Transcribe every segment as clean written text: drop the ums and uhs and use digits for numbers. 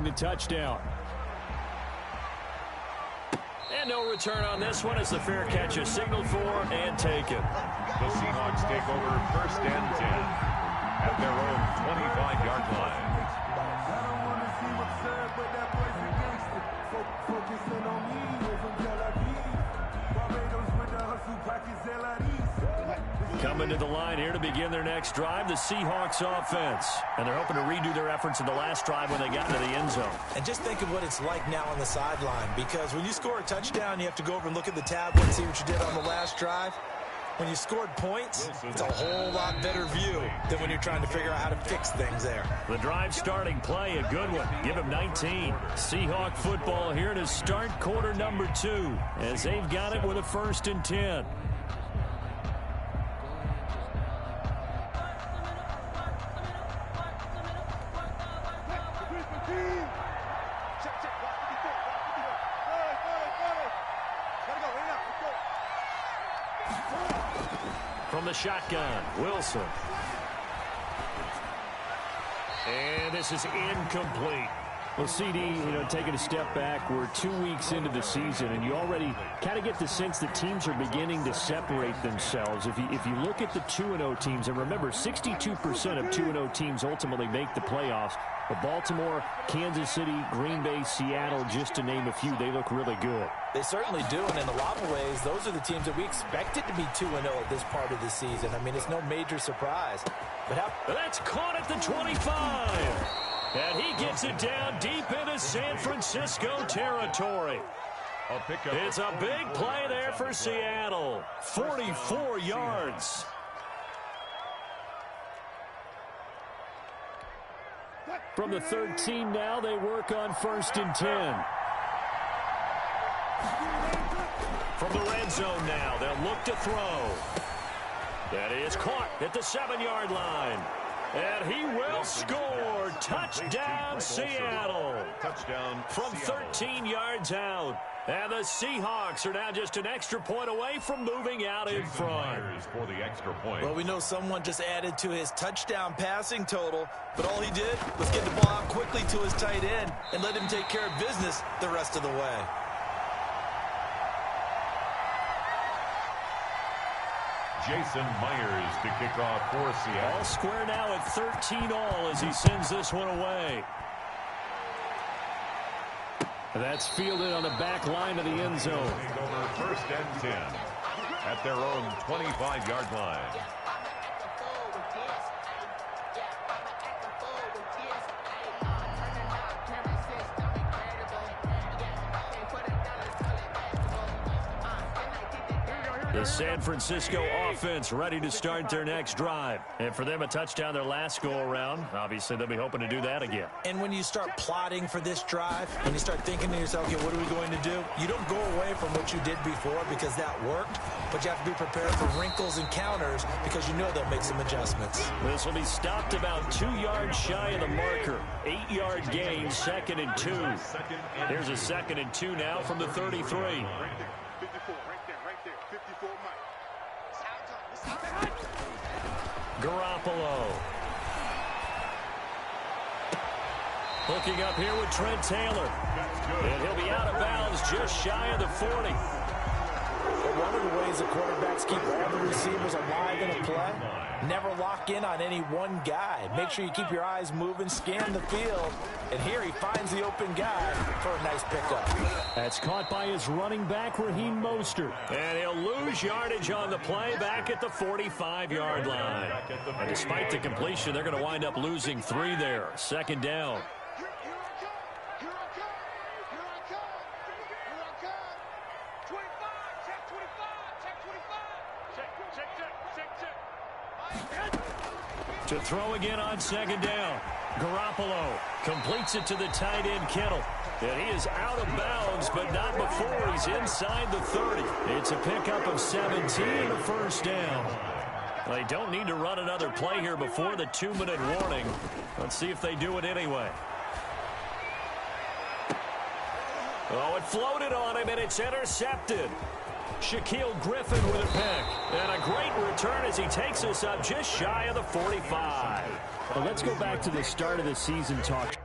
the touchdown. And no return on this one as the fair catch is signaled for and taken. The Seahawks take over 1st and 10 at their own 25-yard line. Coming to the line here to begin their next drive, the Seahawks offense. And they're hoping to redo their efforts in the last drive when they got into the end zone. And just think of what it's like now on the sideline, because when you score a touchdown, you have to go over and look at the tablet and see what you did on the last drive. When you scored points, it's a whole lot better view than when you're trying to figure out how to fix things there. The drive starting play, a good one. Give him 19. Seahawk football here to start quarter number 2 as they've got it with a 1st and 10. From the shotgun, Wilson. And this is incomplete. Well, CD, taking a step back, we're 2 weeks into the season, and you already kind of get the sense that teams are beginning to separate themselves. If you look at the 2-0 teams, and remember, 62% of 2-0 teams ultimately make the playoffs. But Baltimore, Kansas City, Green Bay, Seattle, just to name a few, they look really good. They certainly do, and in a lot of ways, those are the teams that we expected to be 2-0 at this part of the season. I mean, it's no major surprise. But that's caught at the 25. And he gets it down deep into San Francisco territory. It's a big play there for Seattle. 44 yards. From the 13 now, they work on 1st and 10. From the red zone now, they'll look to throw. That is caught at the 7-yard line. And he will score. Touchdown, Seattle. Touchdown from 13 yards out. And the Seahawks are now just an extra point away from moving out in front. For the extra point. Well, we know someone just added to his touchdown passing total, but all he did was get the ball out quickly to his tight end and let him take care of business the rest of the way. Jason Myers to kick off for Seattle. All square now at 13-all as he sends this one away. That's fielded on the back line of the end zone. Over 1st and 10 at their own 25-yard line. The San Francisco offense ready to start their next drive. And for them, a touchdown their last go-around. Obviously, they'll be hoping to do that again. And when you start plotting for this drive, and you start thinking to yourself, okay, what are we going to do? You don't go away from what you did before because that worked, but you have to be prepared for wrinkles and counters because you know they'll make some adjustments. This will be stopped about 2 yards shy of the marker. 8-yard gain, 2nd and 2. Here's a 2nd and 2 now from the 33. Garoppolo. Hooking up here with Trent Taylor. And he'll be out of bounds just shy of the 40. One of the ways the quarterbacks keep all the receivers alive in a play, never lock in on any one guy. Make sure you keep your eyes moving, scan the field, and here he finds the open guy for a nice pickup. That's caught by his running back, Raheem Mostert. And he'll lose yardage on the play back at the 45-yard line. And despite the completion, they're going to wind up losing 3 there. 2nd down. To throw again on 2nd down. Garoppolo completes it to the tight end, Kittle. And he is out of bounds, but not before he's inside the 30. It's a pickup of 17 and a 1st down. They don't need to run another play here before the 2-minute warning. Let's see if they do it anyway. Oh, it floated on him, and it's intercepted. Shaquille Griffin with a pick. And a great return as he takes us up just shy of the 45. Well, let's go back to the start of the season talk.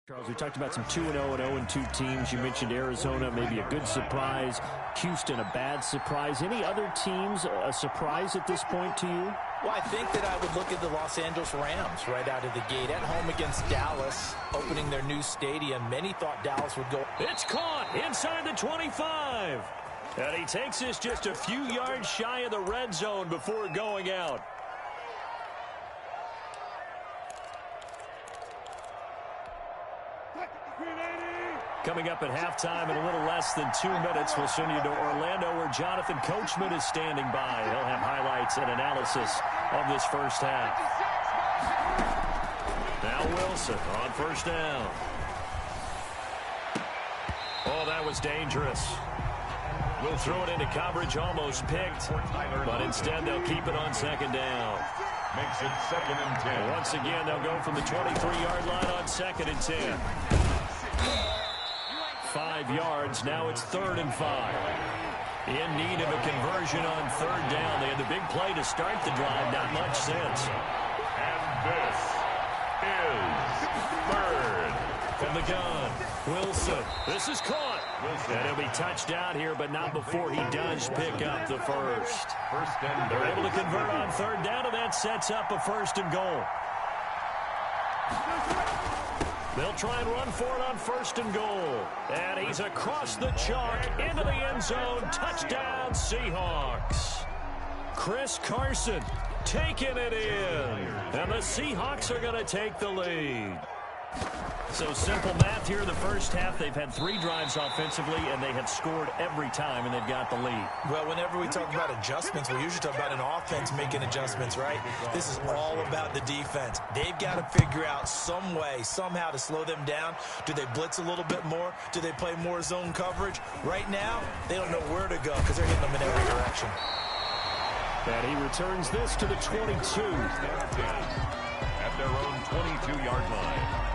Charles, we talked about some 2-0 and 0-2 teams. You mentioned Arizona, maybe a good surprise. Houston, a bad surprise. Any other teams a surprise at this point to you? Well, I think that I would look at the Los Angeles Rams right out of the gate. At home against Dallas, opening their new stadium. Many thought Dallas would go. It's caught inside the 25. And he takes this just a few yards shy of the red zone before going out. Coming up at halftime in a little less than 2 minutes, we'll send you to Orlando where Jonathan Coachman is standing by. He'll have highlights and analysis of this first half. Now Wilson on first down. Oh, that was dangerous. We'll throw it into coverage, almost picked, but instead they'll keep it on second down. Makes it 2nd and 10. And once again, they'll go from the 23-yard line on 2nd and 10. 5 yards. Now it's 3rd and 5. In need of a conversion on 3rd down. They had the big play to start the drive. Not much sense. And this is 3rd. From the gun, Wilson. This is caught. And he'll be touched out here, but not before he does pick up the first. They're able to convert on 3rd down, and that sets up a 1st and goal. They'll try and run for it on 1st and goal. And he's across the chalk into the end zone. Touchdown, Seahawks. Chris Carson taking it in. And the Seahawks are going to take the lead. So simple math here in the first half. They've had 3 drives offensively, and they have scored every time, and they've got the lead. Well, whenever we talk about adjustments, we usually talk about an offense making adjustments, right? This is all about the defense. They've got to figure out some way, somehow to slow them down. Do they blitz a little bit more? Do they play more zone coverage? Right now, they don't know where to go because they're hitting them in every direction. And he returns this to the 22. At their own 22-yard line.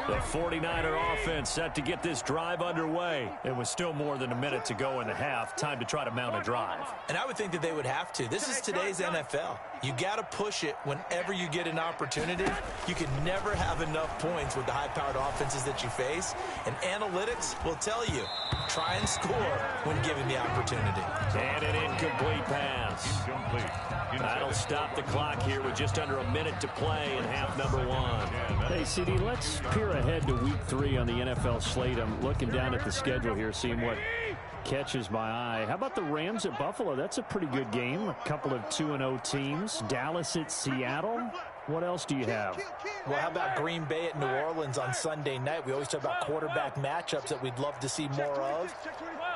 The 49er offense set to get this drive underway. It was still more than a minute to go in the half. Time to try to mount a drive. And I would think that they would have to. This is today's NFL. You got to push it whenever you get an opportunity. You can never have enough points with the high-powered offenses that you face. And analytics will tell you, try and score when given the opportunity. And an incomplete pass. Incomplete. That'll stop the clock here with just under a minute to play in half number 1. Hey, CD, let's peer ahead to week 3 on the NFL slate. I'm looking down at the schedule here, seeing what catches my eye. How about the Rams at Buffalo? That's a pretty good game. A couple of 2-0 teams. Dallas at Seattle. What else do you have? Well, how about Green Bay at New Orleans on Sunday night? We always talk about quarterback matchups that we'd love to see more of.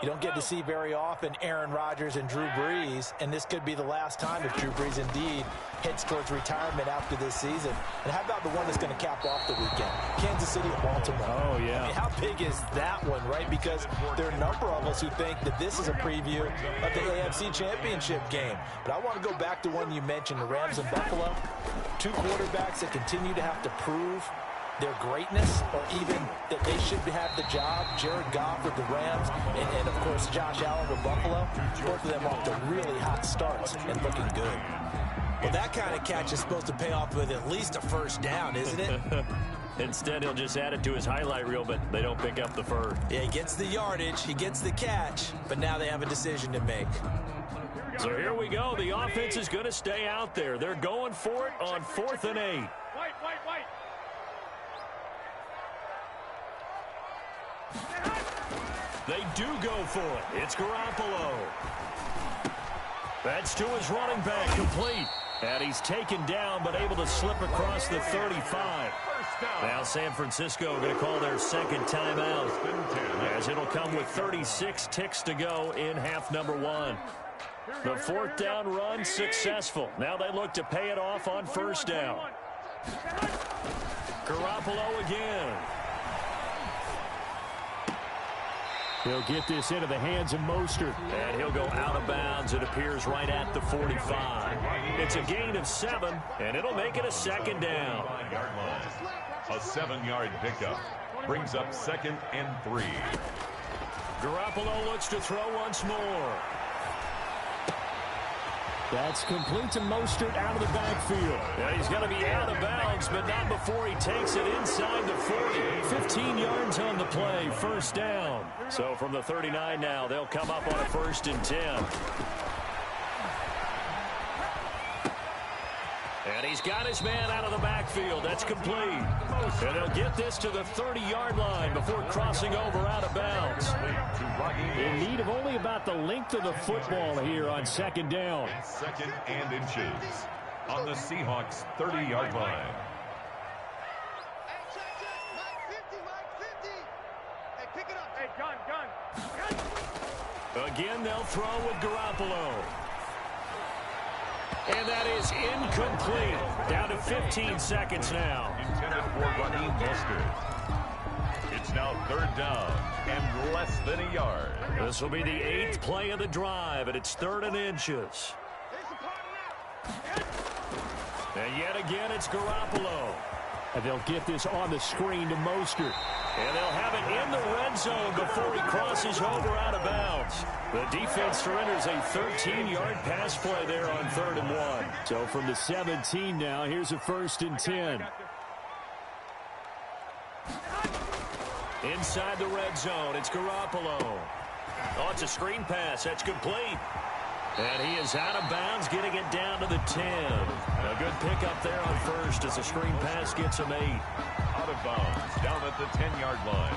You don't get to see very often Aaron Rodgers and Drew Brees, and this could be the last time if Drew Brees indeed heads towards retirement after this season. And how about the one that's going to cap off the weekend? Kansas City at Baltimore. Oh, yeah. I mean, how big is that one, right? Because there are a number of us who think that this is a preview of the AFC Championship game. But I want to go back to one you mentioned, the Rams and Buffalo. 2 quarterbacks that continue to have to prove their greatness or even that they should have the job. Jared Goff with the Rams and of course, Josh Allen with Buffalo. Both of them off to really hot starts and looking good. Well, that kind of catch is supposed to pay off with at least a 1st down, isn't it? Instead, he'll just add it to his highlight reel, but they don't pick up the first. Yeah, he gets the yardage, he gets the catch, but now they have a decision to make. So here we go. The offense is going to stay out there. They're going for it on 4th and 8. They do go for it. It's Garoppolo. That's to his running back, complete. And he's taken down, but able to slip across the 35. Now San Francisco going to call their 2nd timeout, as it'll come with 36 ticks to go in half number 1. The 4th down run successful. Now they look to pay it off on 1st down. Garoppolo again. He'll get this into the hands of Mostert. And he'll go out of bounds, it appears, right at the 45. It's a gain of 7, and it'll make it a 2nd down. A 7-yard pickup brings up 2nd and 3. Garoppolo looks to throw once more. That's complete to Mostert out of the backfield. Yeah, he's going to be out of bounds, but not before he takes it inside the 40. 15 yards on the play, first down. So from the 39 now, they'll come up on a 1st and 10. And he's got his man out of the backfield. That's complete. And they'll get this to the 30-yard line before crossing over out of bounds. In need of only about the length of the football here on 2nd down. 2nd and inches on the Seahawks 30-yard line. Again, they'll throw with Garoppolo. And that is incomplete. Down to 15 seconds now. Intended for Raheem Mostert. It's now 3rd down and less than a yard. This will be the 8th play of the drive, and it's 3rd and inches. And yet again, it's Garoppolo. And they'll get this on the screen to Mostert. And they'll have it in the red zone before he crosses over out of bounds. The defense surrenders a 13-yard pass play there on 3rd and 1. So from the 17 now, here's a 1st and 10. Inside the red zone, it's Garoppolo. Oh, it's a screen pass. That's complete. And he is out of bounds, getting it down to the 10. A good pickup there on 1st as the screen pass gets him 8. Out of bounds, down at the 10-yard line.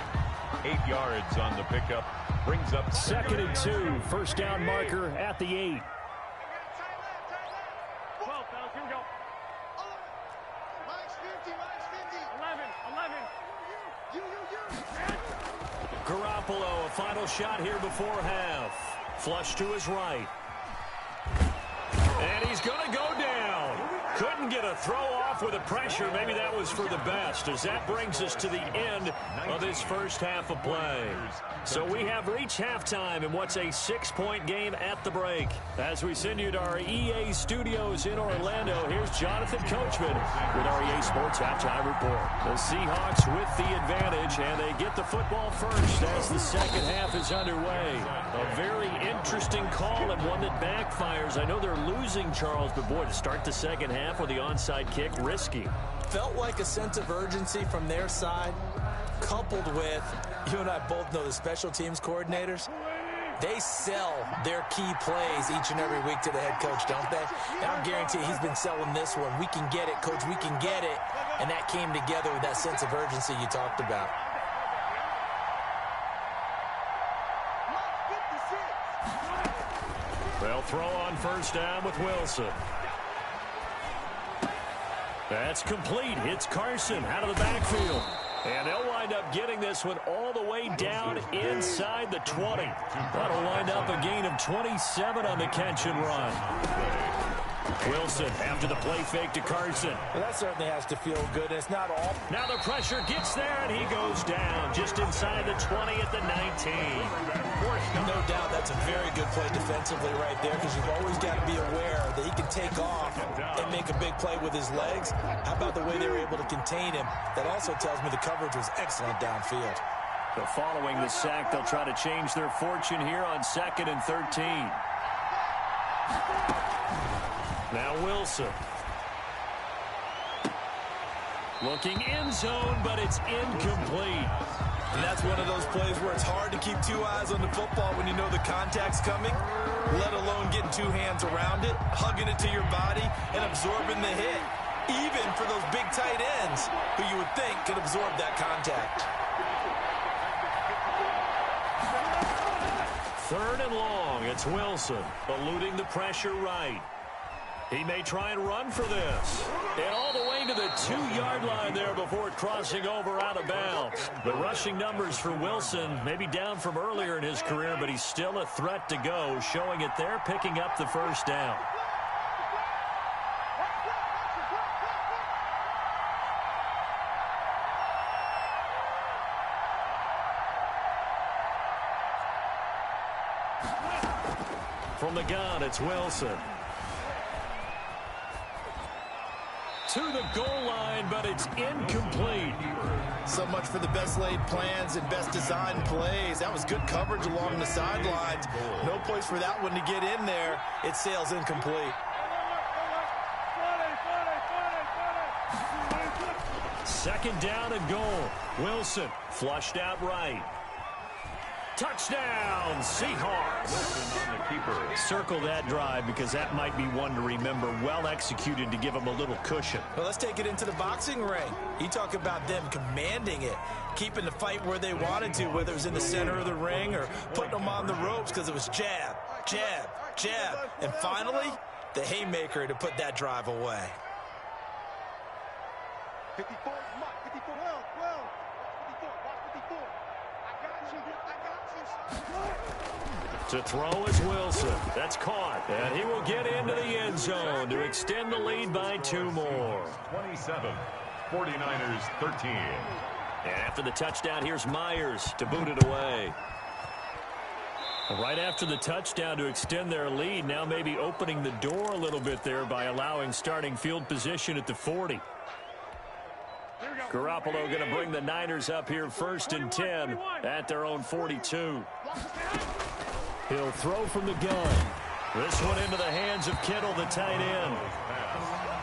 8 yards on the pickup, brings up 2nd and 2, 1st down marker at the 8. Garoppolo, a final shot here before half. Flush to his right. And he's going to go down. Couldn't get a throw off with the pressure. Maybe that was for the best, as that brings us to the end of this first half of play. So we have reached halftime in what's a 6-point game at the break. As we send you to our EA studios in Orlando, here's Jonathan Coachman with our EA Sports Halftime Report. The Seahawks with the advantage, and they get the football first as the second half is underway. A very interesting call and one that backfires. I know they're losing, Charles, but boy, to start the second half with the onside kick, risky. Felt like a sense of urgency from their side, coupled with, you and I both know the special teams coordinators, they sell their key plays each and every week to the head coach, don't they? And I'm guaranteeing he's been selling this one. We can get it, coach, we can get it. And that came together with that sense of urgency you talked about. They'll throw on 1st down with Wilson. That's complete. It's Carson out of the backfield. And they'll wind up getting this one all the way down inside the 20. That'll wind up a gain of 27 on the catch and run. Wilson after the play fake to Carson. Well, that certainly has to feel good. It's not all. Now the pressure gets there, and he goes down just inside the 20 at the 19. No doubt that's a very good play defensively right there, because you've always got to be aware that he can take off and make a big play with his legs. How about the way they were able to contain him? That also tells me the coverage was excellent downfield. So following the sack, they'll try to change their fortune here on 2nd and 13. Now Wilson. Looking end zone, but it's incomplete. And that's one of those plays where it's hard to keep two eyes on the football when you know the contact's coming, let alone getting two hands around it, hugging it to your body, and absorbing the hit, even for those big tight ends who you would think could absorb that contact. 3rd and long. It's Wilson eluding the pressure right. He may try and run for this. And all the way to the 2-yard line there before crossing over out of bounds. The rushing numbers for Wilson may be down from earlier in his career, but he's still a threat to go, showing it there, picking up the 1st down. From the gun, it's Wilson. To the goal line, but it's incomplete. So much for the best laid plans and best designed plays. That was good coverage along the sidelines. No place for that one to get in there. It sails incomplete. second down and goal. Wilson flushed out right. Touchdown, Seahawks. On the keeper. Circle that drive because that might be one to remember. Well executed to give them a little cushion. Well, let's take it into the boxing ring. You talk about them commanding it, keeping the fight where they wanted to, whether it was in the center of the ring or putting them on the ropes because it was jab, jab, jab. And finally, the haymaker to put that drive away. 54, 54, well, 54, 54. To throw is Wilson. That's caught. And he will get into the end zone to extend the lead by 2 more. 27, 49ers 13. And after the touchdown, here's Myers to boot it away. Right after the touchdown to extend their lead, now maybe opening the door a little bit there by allowing starting field position at the 40. Garoppolo going to bring the Niners up here 1st and 10 at their own 42. He'll throw from the gun. This one into the hands of Kittle, the tight end.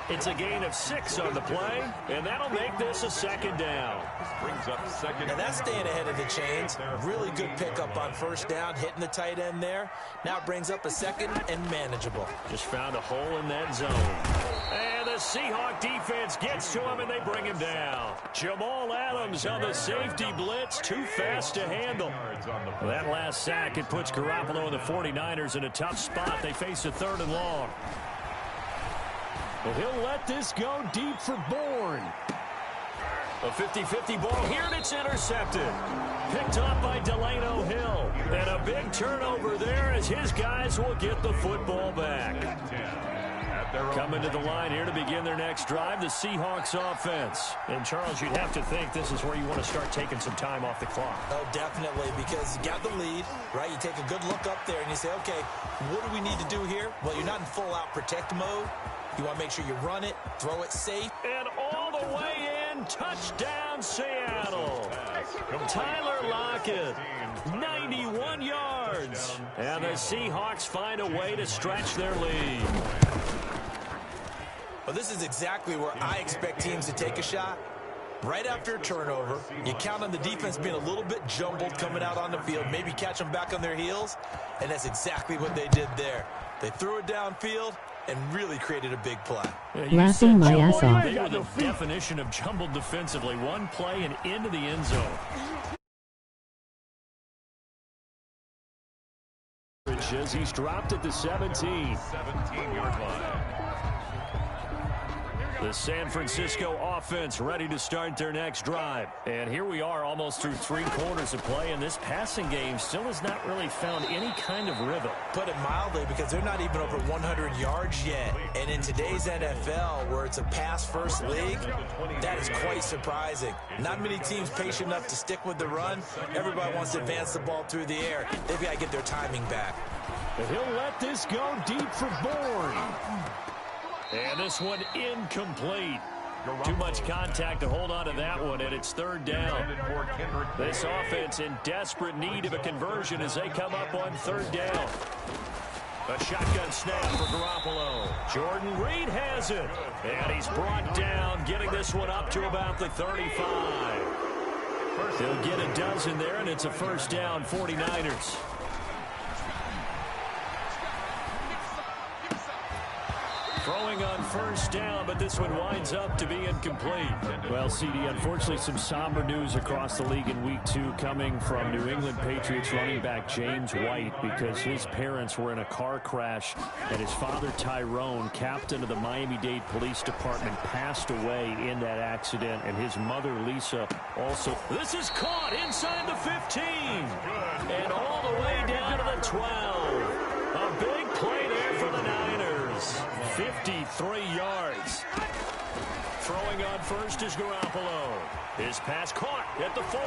It's a gain of 6 on the play, and that'll make this a second down. Brings up second. And that's staying ahead of the chains. Really good pickup on 1st down, hitting the tight end there. Now it brings up a second and manageable. Just found a hole in that zone. And the Seahawk defense gets to him, and they bring him down. Jamal Adams on the safety blitz, too fast to handle. That last sack, it puts Garoppolo and the 49ers in a tough spot. They face a 3rd and long. Well, he'll let this go deep for Bourne. A 50-50 ball here, and it's intercepted. Picked off by Delano Hill. And a big turnover there as his guys will get the football back. Coming to the line here to begin their next drive, the Seahawks offense. And, Charles, you'd have to think this is where you want to start taking some time off the clock. Oh, definitely, because you got the lead, right? You take a good look up there and you say, okay, what do we need to do here? Well, you're not in full-out protect mode. You want to make sure you run it, throw it safe. And all the way in, touchdown Seattle. Tyler Lockett, 91 yards. And the Seahawks find a way to stretch their lead. Well, this is exactly where I expect teams to take a shot. Right after a turnover, you count on the defense being a little bit jumbled coming out on the field, maybe catch them back on their heels, and that's exactly what they did there. They threw it downfield and really created a big play. Laughing my ass off. They were the definition of jumbled defensively. One play and into the end zone. He's dropped at the 17. 17-yard line. The San Francisco offense ready to start their next drive. And here we are almost through 3 quarters of play, and this passing game still has not really found any kind of rhythm. Put it mildly, because they're not even over 100 yards yet. And in today's NFL, where it's a pass-first league, that is quite surprising. Not many teams patient enough to stick with the run. Everybody wants to advance the ball through the air. They've got to get their timing back. And he'll let this go deep for Bourne. And this one incomplete. Too much contact to hold on to that one, and it's 3rd down. This offense in desperate need of a conversion as they come up on 3rd down. A shotgun snap for Garoppolo. Jordan Reed has it. And he's brought down, getting this one up to about the 35. He'll get a dozen there, and it's a 1st down, 49ers. Throwing on 1st down, but this one winds up to be incomplete. Well, CD, unfortunately some somber news across the league in Week 2 coming from New England Patriots running back James White, because his parents were in a car crash and his father Tyrone, captain of the Miami-Dade Police Department, passed away in that accident, and his mother Lisa also. This is caught inside the 15 and all the way down to the 12. A big play there for the Niners. 53 yards. Throwing on 1st is Garoppolo. His pass caught at the 4.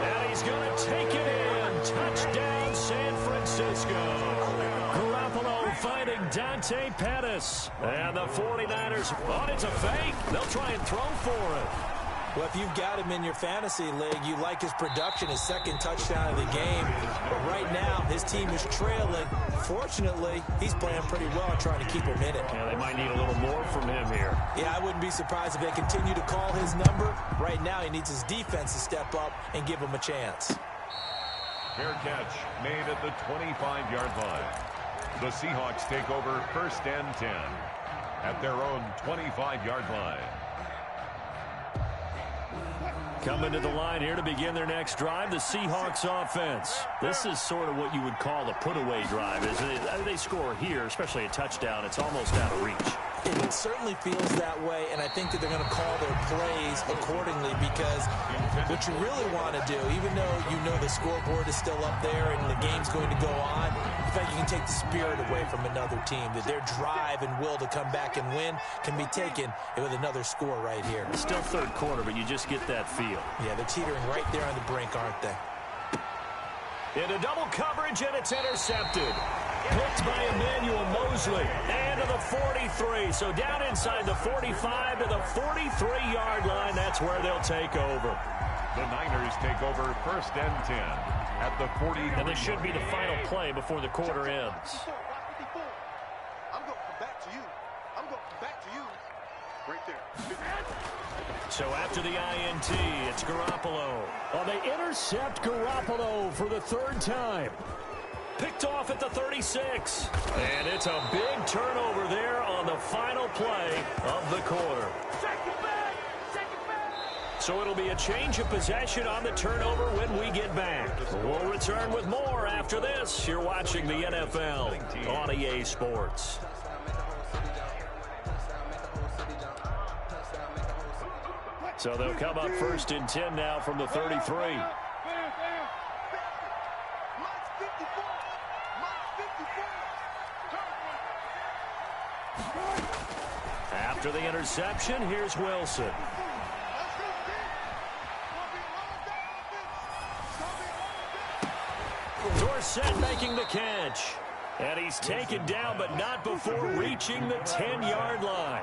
And he's going to take it in. Touchdown, San Francisco. Garoppolo finding Dante Pettis. And the 49ers, it's a fake. They'll try and throw for it. Well, if you've got him in your fantasy league, you like his production, his second touchdown of the game. But right now, his team is trailing. Fortunately, he's playing pretty well and trying to keep him in it. Yeah, they might need a little more from him here. Yeah, I wouldn't be surprised if they continue to call his number. Right now, he needs his defense to step up and give him a chance. Fair catch made at the 25-yard line. The Seahawks take over 1st and 10 at their own 25-yard line. Coming to the line here to begin their next drive, the Seahawks offense. This is sort of what you would call a put-away drive, isn't it? They score here, especially a touchdown. It's almost out of reach. It certainly feels that way, and I think that they're going to call their plays accordingly because what you really want to do, even though you know the scoreboard is still up there and the game's going to go on, I think you can take the spirit away from another team, that their drive and will to come back and win can be taken with another score right here. Still third quarter, but you just get that feel. Yeah, they're teetering right there on the brink, aren't they? Into double coverage, and it's intercepted. Picked by Emmanuel Mosley. And to the 43. So down inside the 45 to the 43-yard line. That's where they'll take over. The Niners take over 1st and 10 at the 40. And this should be the final play before the quarter ends. I'm going to come back to you. I'm going to come back to you. Right there. So after the INT, it's Garoppolo. Well, they intercept Garoppolo for the third time. Picked off at the 36. And it's a big turnover there on the final play of the quarter. So it'll be a change of possession on the turnover when we get back. We'll return with more after this. You're watching the NFL on EA Sports. So they'll come up 1st and 10 now from the 33. After the interception, here's Wilson. Dorsett making the catch. And he's taken down, but not before reaching the 10-yard line.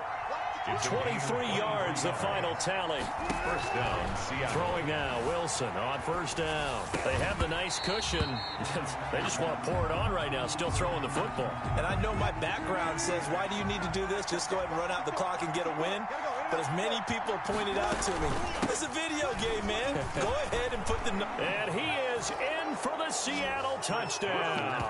23 yards, the final tally. 1st down, Seattle. Throwing now, Wilson on 1st down. They have the nice cushion. They just want to pour it on right now, still throwing the football. And I know my background says, why do you need to do this? Just go ahead and run out the clock and get a win. But as many people pointed out to me, it's a video game, man. Go ahead and put the... And he is in for the Seattle touchdown.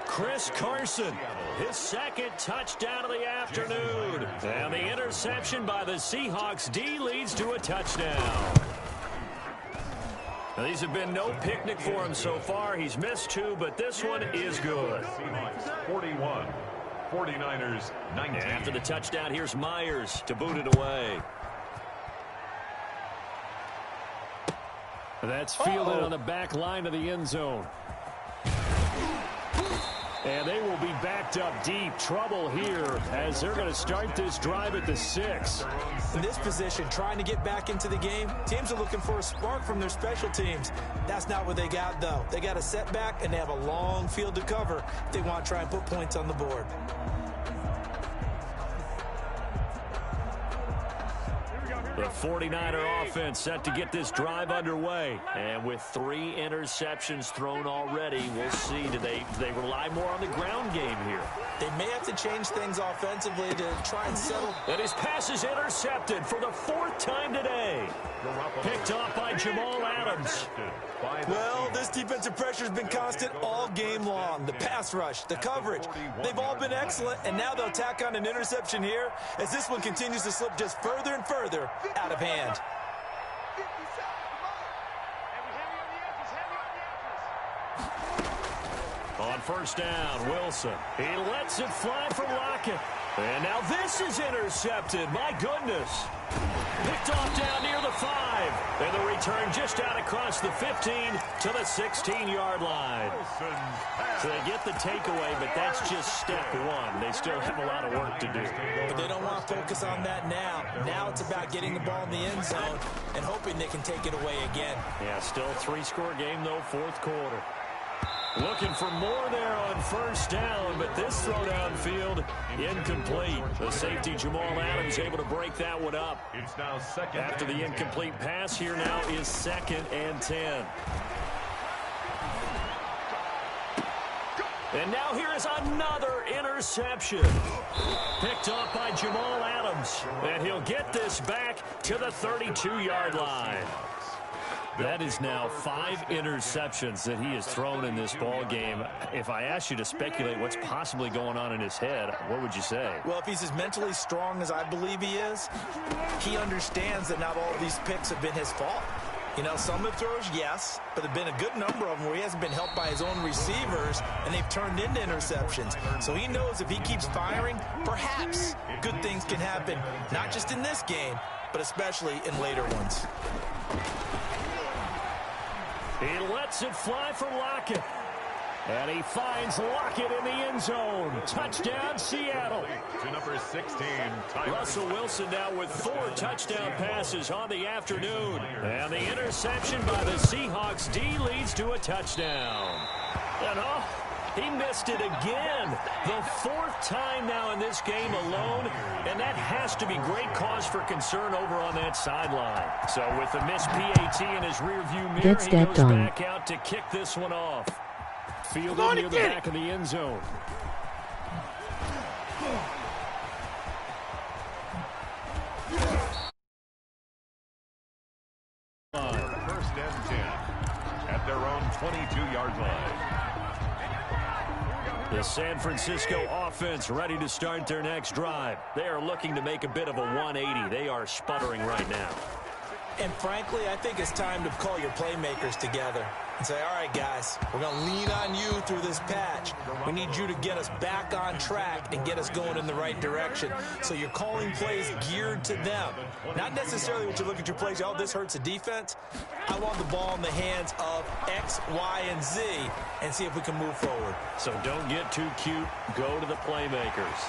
Chris Carson, his second touchdown of the afternoon. And the interception by the Seahawks D leads to a touchdown. Now, these have been no picnic for him so far. He's missed 2, but this one is good. Seahawks 41, 49ers 19. And after the touchdown, here's Myers to boot it away. That's fielded on the back line of the end zone. And they will be backed up deep. Trouble here as they're going to start this drive at the 6. In this position, trying to get back into the game, teams are looking for a spark from their special teams. That's not what they got, though. They got a setback, and they have a long field to cover if they want to try and put points on the board. The 49er offense set to get this drive underway. And with 3 interceptions thrown already, we'll see. Do they rely more on the ground game here? They may have to change things offensively to try and settle. And his pass is intercepted for the 4th time today. Picked off by Jamal Adams. Well, this defensive pressure has been constant all game long. The pass rush, the coverage, they've all been excellent, and now they'll tack on an interception here as this one continues to slip just further and further out of hand. On 1st down, Wilson. He lets it fly from Lockett. And now this is intercepted. My goodness. Picked off down near the 5. And the return just out across the 15 to the 16-yard line. So they get the takeaway, but that's just step 1. They still have a lot of work to do. But they don't want to focus on that now. Now it's about getting the ball in the end zone and hoping they can take it away again. Yeah, still a 3-score game, though, 4th quarter. Looking for more there on first down, but this throw downfield incomplete. The safety Jamal Adams able to break that one up. It's now second. After the incomplete pass, here now is 2nd and 10. And now here is another interception. Picked up by Jamal Adams. And he'll get this back to the 32-yard line. That is now 5 interceptions that he has thrown in this ball game. If I asked you to speculate what's possibly going on in his head, what would you say? Well, if he's as mentally strong as I believe he is, he understands that not all of these picks have been his fault. You know, some of the throws, yes, but there have been a good number of them where he hasn't been helped by his own receivers, and they've turned into interceptions. So he knows if he keeps firing, perhaps good things can happen, not just in this game, but especially in later ones. He lets it fly for Lockett. And he finds Lockett in the end zone. Touchdown, Seattle. To number 16, Tyler. Russell Wilson now with 4 touchdown passes on the afternoon. And the interception by the Seahawks D leads to a touchdown. And he missed it again. The 4th time now in this game alone. And that has to be great cause for concern over on that sideline. So with the missed PAT in his rearview mirror, he goes back out to kick this one off. Fielded near the back of the end zone. First and 10 at their own 22-yard line. The San Francisco offense ready to start their next drive. They are looking to make a bit of a 180. They are sputtering right now. And frankly, I think it's time to call your playmakers together and say, all right, guys, we're going to lean on you through this patch. We need you to get us back on track and get us going in the right direction. So you're calling plays geared to them. Not necessarily what you look at your plays, oh, this hurts the defense. I want the ball in the hands of X, Y, and Z and see if we can move forward. So don't get too cute. Go to the playmakers.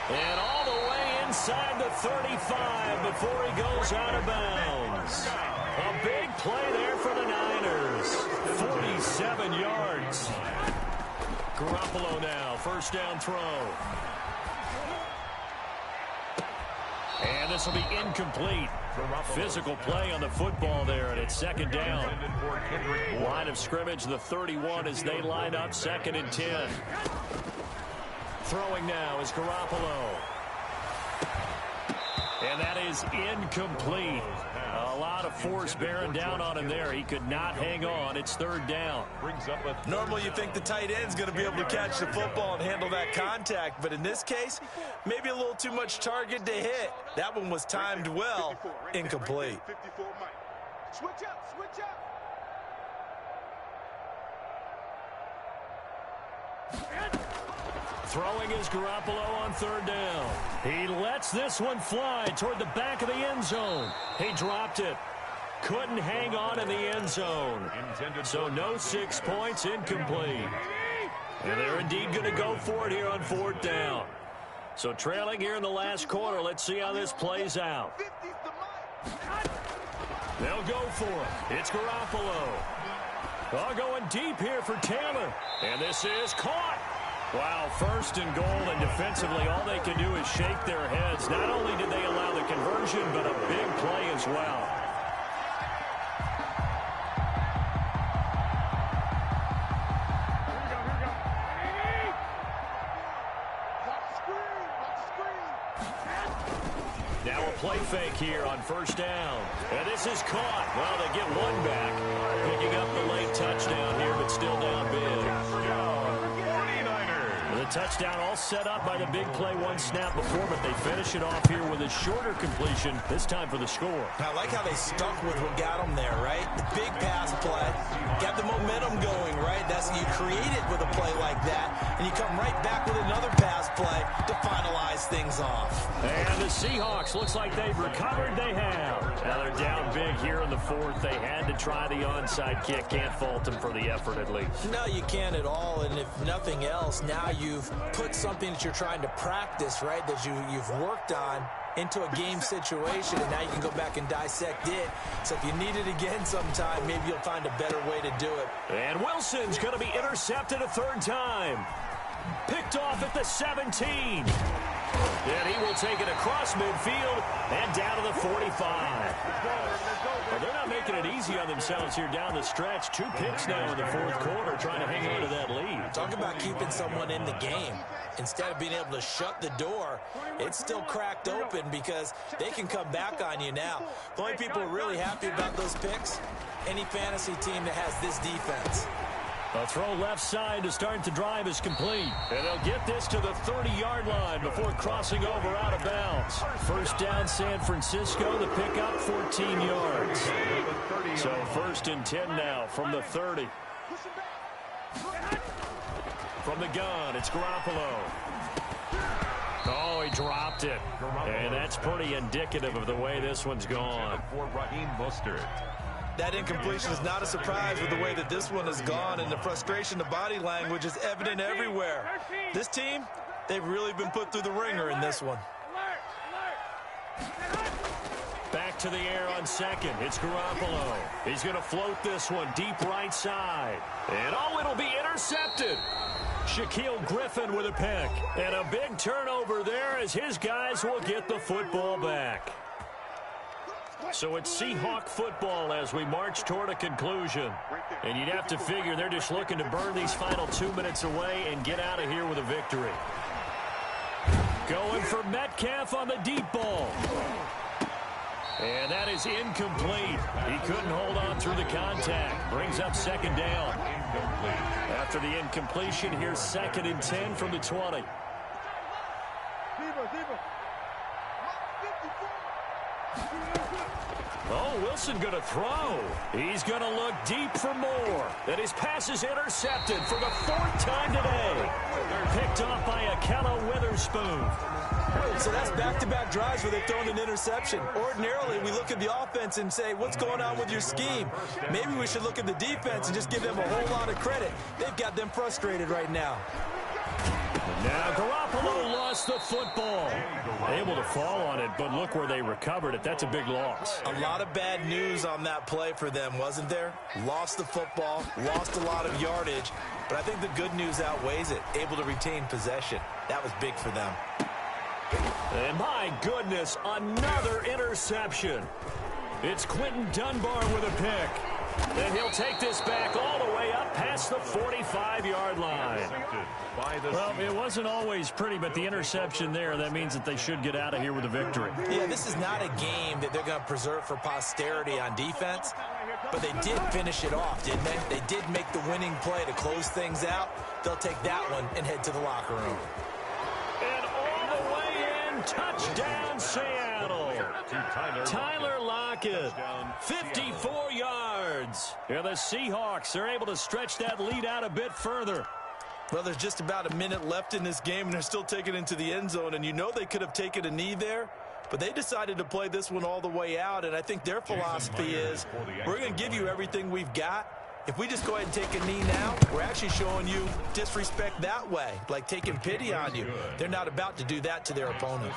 And all the way inside the 35 before he goes out of bounds. A big play there for the Niners. 47 yards. Garoppolo now, first down throw. And this will be incomplete. Physical play on the football there, and it's 2nd down. Line of scrimmage, the 31 as they line up 2nd and 10. Throwing now is Garoppolo. And that is incomplete. A lot of force bearing down on him there. He could not hang on. It's 3rd down. Normally you think the tight end's going to be able to catch the football and handle that contact, but in this case, maybe a little too much target to hit. That one was timed well. Incomplete. Switch up, switch up. Throwing is Garoppolo on 3rd down. He lets this one fly toward the back of the end zone. He dropped it. Couldn't hang on in the end zone. So no 6 points, incomplete. And they're indeed going to go for it here on 4th down. So trailing here in the last quarter. Let's see how this plays out. They'll go for it. It's Garoppolo. Going deep here for Taylor. And this is caught. Wow, 1st and goal, and defensively all they can do is shake their heads. Not only did they allow the conversion, but a big play as well. Now a play fake here on 1st down. And this is caught. Well, they get one back. Picking up the late touchdown here, but still down big. Touchdown all set up by the big play one snap before, but they finish it off here with a shorter completion, this time for the score. I like how they stuck with what got them there, right? The big pass play, got the momentum going, right? That's you create it with a play like that, and you come right back with another pass play to finalize things off. And the Seahawks, looks like they've recovered. They have. Now they're down big here in the 4th. They had to try the onside kick. Can't fault them for the effort at least. No, you can't at all, and if nothing else, now you've put something that you're trying to practice, right, that you've worked on into a game situation, and now you can go back and dissect it. So if you need it again sometime, maybe you'll find a better way to do it. And Wilson's going to be intercepted a third time. Picked off at the 17. And he will take it across midfield and down to the 45. Well, they're not making it easy on themselves here down the stretch. 2 picks now in the fourth quarter trying to hang on to that lead. Talk about keeping someone in the game. Instead of being able to shut the door, it's still cracked open because they can come back on you now. The only people who are really happy about those picks, any fantasy team that has this defense. A throw left side to start the drive is complete. And they'll get this to the 30-yard line before crossing over out of bounds. First down, San Francisco. The pickup, 14 yards. So 1st and 10 now from the 30. From the gun, it's Garoppolo. Oh, he dropped it. And that's pretty indicative of the way this one's gone. For Raheem Mostert. That incompletion is not a surprise with the way that this one has gone, and the frustration, the body language is evident everywhere. This team, they've really been put through the ringer in this one. Back to the air on second. It's Garoppolo. He's going to float this one deep right side. And oh, it'll be intercepted. Shaquille Griffin with a pick. And a big turnover there as his guys will get the football back. So it's Seahawk football as we march toward a conclusion. And you'd have to figure they're just looking to burn these final 2 minutes away and get out of here with a victory. Going for Metcalf on the deep ball. And that is incomplete. He couldn't hold on through the contact. Brings up second down. After the incompletion, here's 2nd and 10 from the 20. Oh, Wilson going to throw. He's going to look deep for more. And his pass is intercepted for the 4th time today. Picked off by Ahkello Witherspoon. So that's back-to-back drives where they've thrown an interception. Ordinarily, we look at the offense and say, what's going on with your scheme? Maybe we should look at the defense and just give them a whole lot of credit. They've got them frustrated right now. Now Garoppolo lost the football. Able to fall on it, but look where they recovered it. That's a big loss. A lot of bad news on that play for them, wasn't there? Lost the football, lost a lot of yardage, but I think the good news outweighs it. Able to retain possession. That was big for them. And my goodness, another interception. It's Quentin Dunbar with a pick. And he'll take this back all the way up past the 45-yard line. Well, it wasn't always pretty, but the interception there, that means that they should get out of here with a victory. Yeah, this is not a game that they're going to preserve for posterity on defense, but they did finish it off, didn't they? They did make the winning play to close things out. They'll take that one and head to the locker room. And all the way in, touchdown Seattle. Tyler Lockett, 54 yards. And the Seahawks are able to stretch that lead out a bit further. Well, there's just about a minute left in this game, and they're still taking it into the end zone. And you know they could have taken a knee there, but they decided to play this one all the way out. And I think their philosophy is, we're going to give you everything we've got. If we just go ahead and take a knee now, we're actually showing you disrespect that way, like taking pity on you. They're not about to do that to their opponent.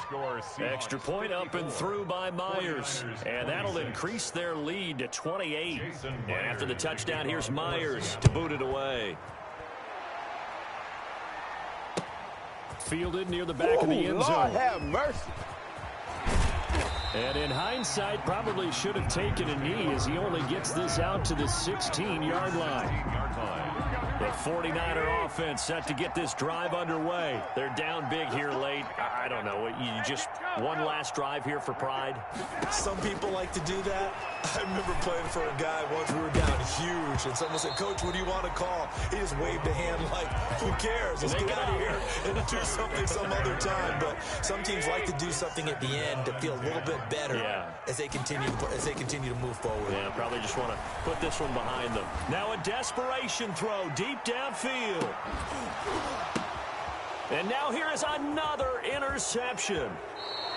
Extra point up and through by Myers. And that'll increase their lead to 28. And after the touchdown, here's Myers to boot it away. Fielded near the back of the end zone. Lord have mercy. And in hindsight, probably should have taken a knee as he only gets this out to the 16-yard line. The 49er offense set to get this drive underway. They're down big here late. I don't know. You just one last drive here for pride? Some people like to do that. I remember playing for a guy once. We were down huge, and someone said, "Coach, what do you want to call?" He just waved a hand like, who cares? Let's get out of here and do something some other time. But some teams like to do something at the end to feel a little bit better as they continue to move forward. Yeah, probably just want to put this one behind them. Now a desperation throw deep downfield. And now here is another interception.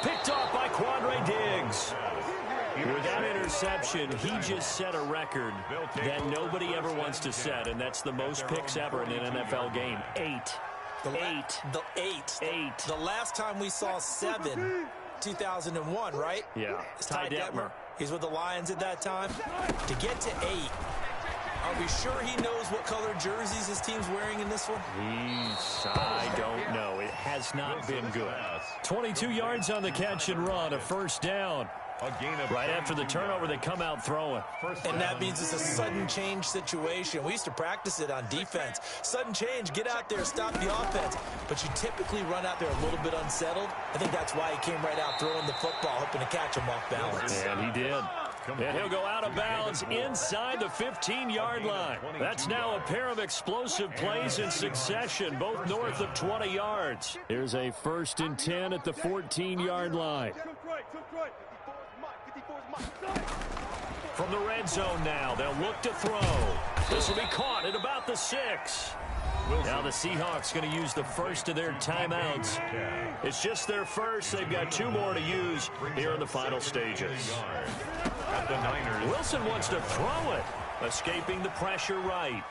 Picked off by Quandre Diggs. With that interception, he just set a record that nobody ever wants to set, and that's the most picks ever in an NFL game. 8. The last time we saw 7, 2001, right? Yeah, It's Ty Detmer. He's with the Lions at that time. To get to 8, are we sure he knows what color jerseys his team's wearing in this one? I don't know. It has not been good. 22 yards on the catch and run, a first down. Right after the turnover, they come out throwing. And that means it's a sudden change situation. We used to practice it on defense. Sudden change, get out there, stop the offense. But you typically run out there a little bit unsettled. I think that's why he came right out throwing the football, hoping to catch him off balance. And he did. And he'll go out of bounds inside the 15-yard line. That's now a pair of explosive plays in succession, both north of 20 yards. Here's a 1st and 10 at the 14-yard line. From the red zone now, they'll look to throw. This will be caught at about the 6. Now the Seahawks going to use the first of their timeouts. It's just their first. They've got 2 more to use here in the final stages. Wilson wants to throw it, escaping the pressure right.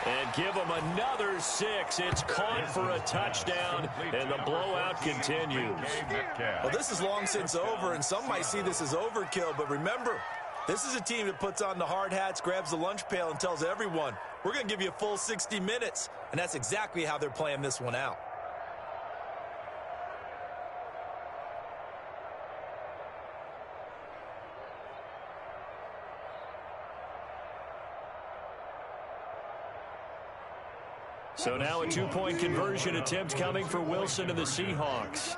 And give them another 6. It's caught for a touchdown, and the blowout continues. Well, this is long since over, and some might see this as overkill. But remember, this is a team that puts on the hard hats, grabs the lunch pail, and tells everyone, we're going to give you a full 60 minutes. And that's exactly how they're playing this one out. So now a 2-point conversion attempt coming for Wilson and the Seahawks.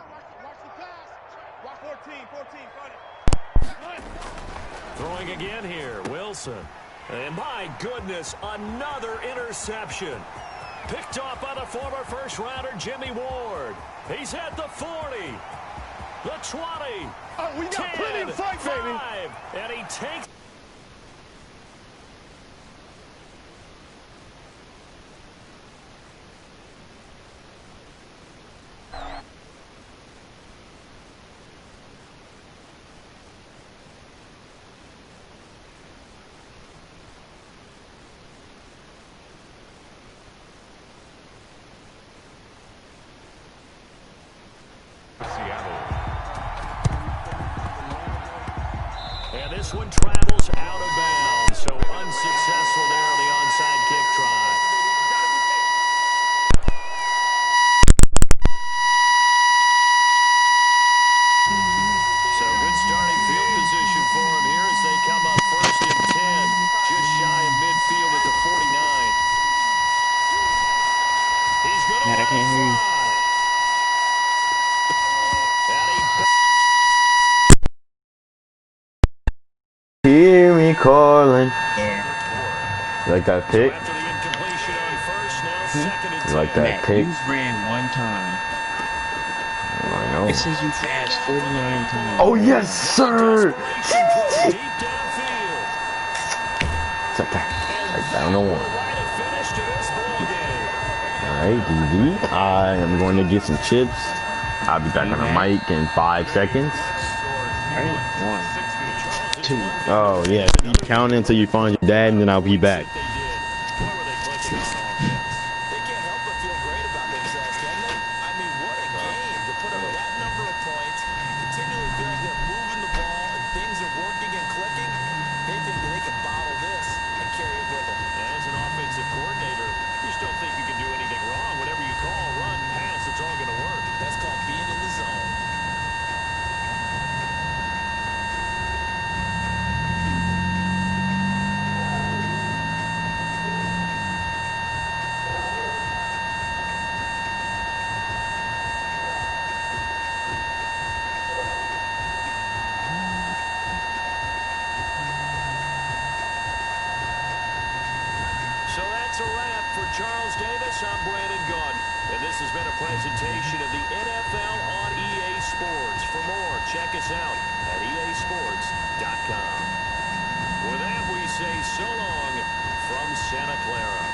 Throwing again here, Wilson. And my goodness, another interception. Picked off by the former first-rounder Jimmy Ward. He's at the 40, the 20, we got 10, plenty of fight, 5, and he takes... This one travels out of bounds, so unsuccessful there on the onside kick try. So good starting field position for him here as they come up 1st and 10, just shy of midfield at the 49. He's going to Matt, I can't hear you. Hear me calling. You like that pick? You like that Matt, pick? you ran 1 time. I know. It says you passed 49 times. Oh, yes, sir! Set that down to 1. Alright, DD. I am going to get some chips. I'll be back on the mic in 5 seconds. Alright, 1. 2. Oh, yeah. Keep counting until you find your dad, and then I'll be back. They can't help but feel great about themselves, can they? I mean, what a game to put up that number of points, continually feel like they're moving the ball and things are working and clicking. They think that they can bottle this and carry it with them. As an offensive coordinator, you just don't think you can do anything wrong. Whatever you call, run, pass, it's all going to work. That's called being in the zone. Charles Davis, I'm Brandon Gaudin, and this has been a presentation of the NFL on EA Sports. For more, check us out at easports.com. With that, we say so long from Santa Clara.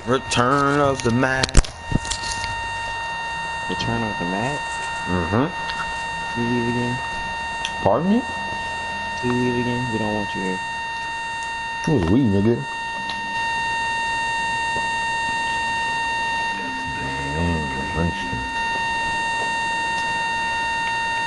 Return of the Mac. Return of the Mac? Mm-hmm. You leave again? Pardon me? You leave again? We don't want you here. Who's we, nigga? Interesting.